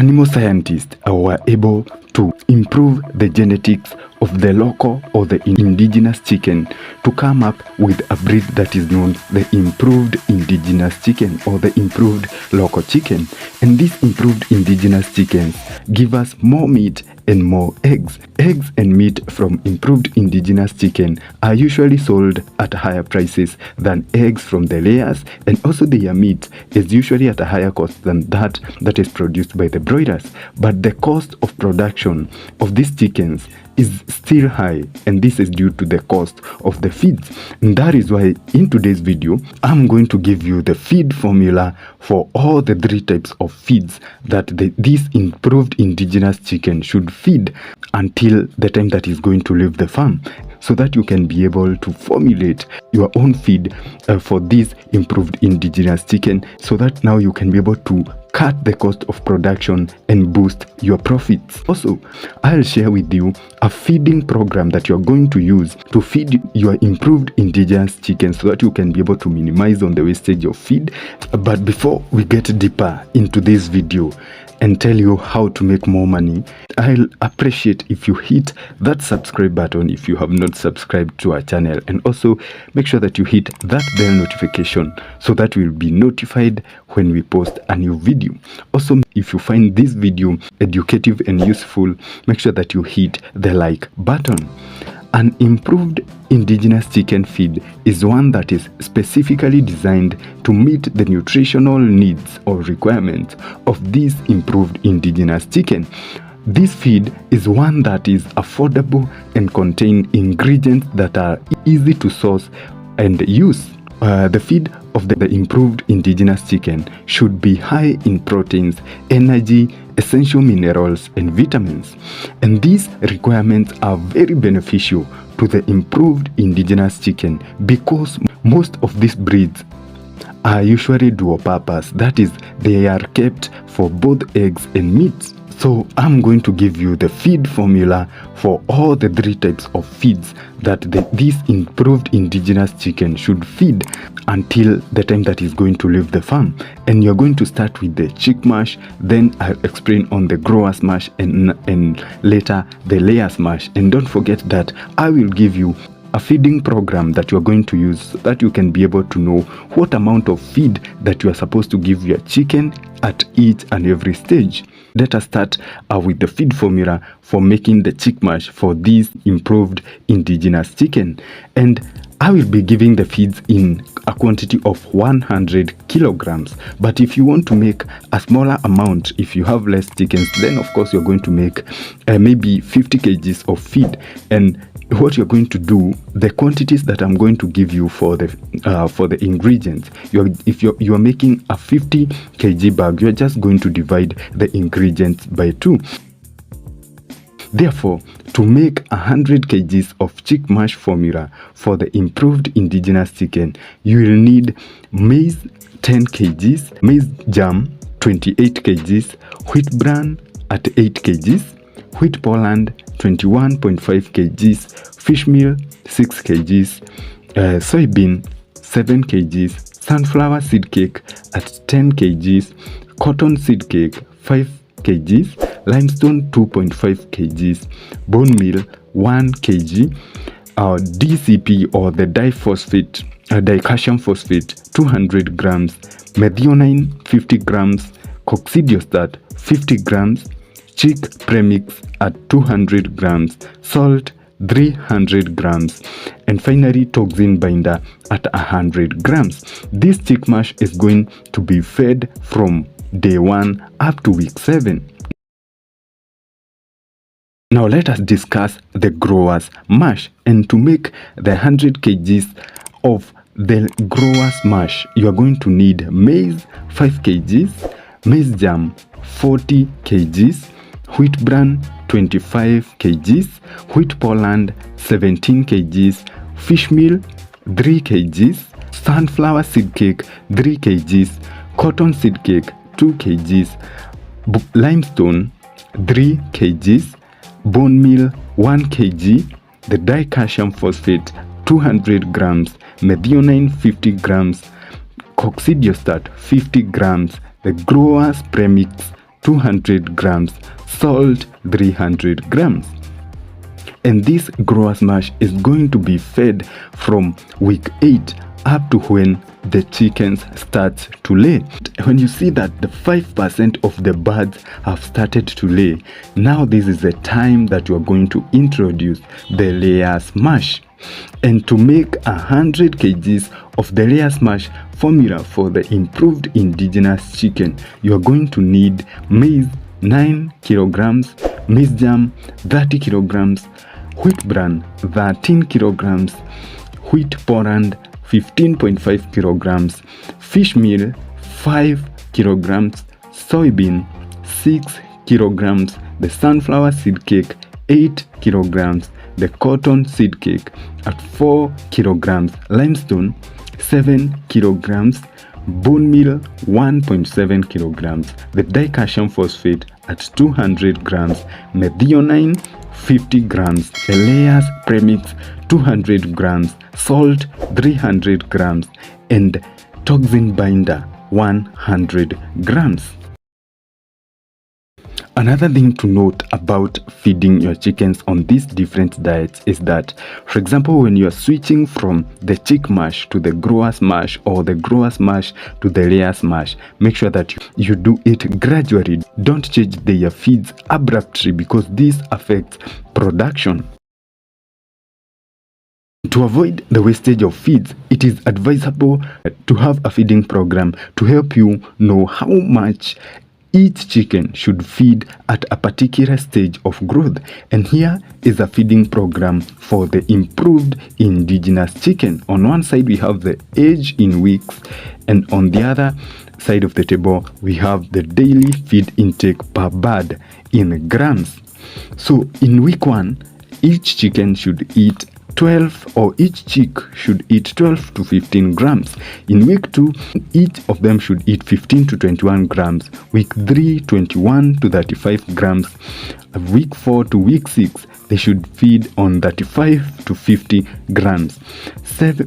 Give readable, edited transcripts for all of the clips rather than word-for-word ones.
animal scientists were able to improve the genetics of the local or the indigenous chicken to come up with a breed that is known the improved indigenous chicken or the improved local chicken. And these improved indigenous chickens give us more meat and more eggs. Eggs and meat from improved indigenous chicken are usually sold at higher prices than eggs from the layers, and also their meat is usually at a higher cost than that is produced by the broilers. But the cost of production of these chickens is still high, and this is due to the cost of the feeds. And that is why in today's video I'm going to give you the feed formula for all the 3 types of feeds that this improved indigenous chicken should feed until the time that is going to leave the farm, so that you can be able to formulate your own feed for this improved indigenous chicken, so that now you can be able to cut the cost of production and boost your profits. Also, I'll share with you a feeding program that you're going to use to feed your improved indigenous chicken, so that you can be able to minimize on the wastage of feed. But before we get deeper into this video and tell you how to make more money, I'll appreciate if you hit that subscribe button if you have not subscribed to our channel, and also make sure that you hit that bell notification so that you'll be notified when we post a new video. Also, if you find this video educative and useful, make sure that you hit the like button. An improved indigenous chicken feed is one that is specifically designed to meet the nutritional needs or requirements of this improved indigenous chicken. This feed is one that is affordable and contain ingredients that are easy to source and use. The feed of the improved indigenous chicken should be high in proteins, energy, essential minerals, and vitamins. And these requirements are very beneficial to the improved indigenous chicken because most of these breeds are usually dual purpose. That is, they are kept for both eggs and meat. So I'm going to give you the feed formula for all the 3 types of feeds that this improved indigenous chicken should feed until the time that is going to leave the farm. And you're going to start with the chick mash, then I'll explain on the growers mash, and later the layers mash. And don't forget that I will give you a feeding program that you're going to use so that you can be able to know what amount of feed that you are supposed to give your chicken at each and every stage. Let us start with the feed formula for making the chick mash for this improved indigenous chicken. And I will be giving the feeds in a quantity of 100 kilograms. But if you want to make a smaller amount, if you have less chickens, then of course you're going to make maybe 50 kgs of feed. And what you're going to do, the quantities that I'm going to give you for the ingredients, if you are making a 50 kg bag, you're just going to divide the ingredients by 2. Therefore, to make 100 kgs of chick mash formula for the improved indigenous chicken, you will need maize 10 kgs, maize jam 28 kgs, wheat bran at 8 kgs, wheat Poland 21.5 kgs, fish meal 6 kgs, soybean 7 kgs, sunflower seed cake at 10 kgs, cotton seed cake 5 kgs, limestone 2.5 kgs, bone meal 1 kg, DCP or the dicalcium phosphate 200 grams, methionine 50 grams, coccidiostat 50 grams, chick premix at 200 grams, salt 300 grams, and finally toxin binder at 100 grams. This chick mash is going to be fed from day 1 up to week 7. Now let us discuss the growers mash. And to make the 100 kgs of the growers mash, you are going to need maize 5 kgs, maize jam 40 kgs, wheat bran 25 kgs, wheat Poland 17 kgs, fish meal 3 kgs, sunflower seed cake 3 kgs, cotton seed cake 2 kgs, limestone 3 kgs, bone meal 1 kg, the dicalcium phosphate 200 grams, methionine 50 grams, coccidiostat 50 grams, the growers premix 200 grams, salt 300 grams. And this grower's mash is going to be fed from week 8 up to when the chickens start to lay. When you see that the 5% of the birds have started to lay, now this is the time that you are going to introduce the layers mash. And to make 100 kgs of the layers mash formula for the improved indigenous chicken, you are going to need maize 9 kilograms, maize germ 30 kilograms, wheat bran 13 kilograms, wheat porand 15.5 kilograms, fish meal 5 kilograms, soybean 6 kilograms, the sunflower seed cake 8 kilograms, the cotton seed cake at 4 kilograms, limestone 7 kilograms, bone meal 1.7 kilograms, the dicalcium phosphate at 200 grams, methionine 50 grams, the layers premix 200 grams, salt 300 grams, and toxin binder 100 grams. Another thing to note about feeding your chickens on these different diets is that, for example, when you are switching from the chick mash to the grower's mash or the grower's mash to the layer's mash, make sure that you do it gradually. Don't change their feeds abruptly because this affects production. To avoid the wastage of feeds, it is advisable to have a feeding program to help you know how much each chicken should feed at a particular stage of growth. And here is a feeding program for the improved indigenous chicken. On one side we have the age in weeks, and on the other side of the table we have the daily feed intake per bird in grams. So in week 1, each chicken should eat 12, or each chick should eat 12 to 15 grams. In week 2, each of them should eat 15 to 21 grams. Week 3, 21 to 35 grams. Week 4 to week 6, they should feed on 35 to 50 grams.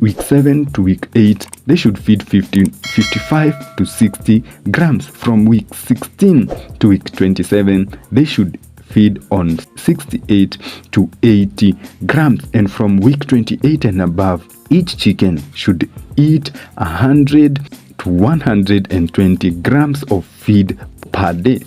Week 7 to week 8, they should feed 55 to 60 grams. From week 16 to week 27, they should feed on 68 to 80 grams, and from week 28 and above, each chicken should eat 100 to 120 grams of feed per day.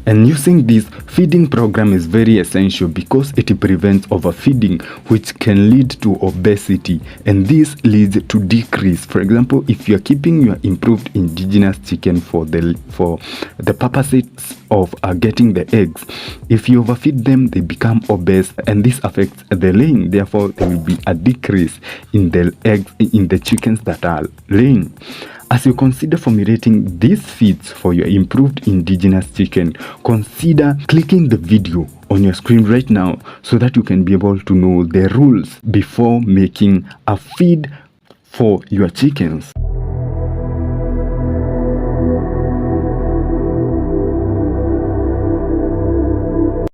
And using this feeding program is very essential because it prevents overfeeding, which can lead to obesity, and this leads to decrease. For example, if you are keeping your improved indigenous chicken for the purposes of getting the eggs, if you overfeed them, they become obese, and this affects the laying. Therefore, there will be a decrease in the eggs in the chickens that are laying. As you consider formulating these feeds for your improved indigenous chicken, consider clicking the video on your screen right now so that you can be able to know the rules before making a feed for your chickens.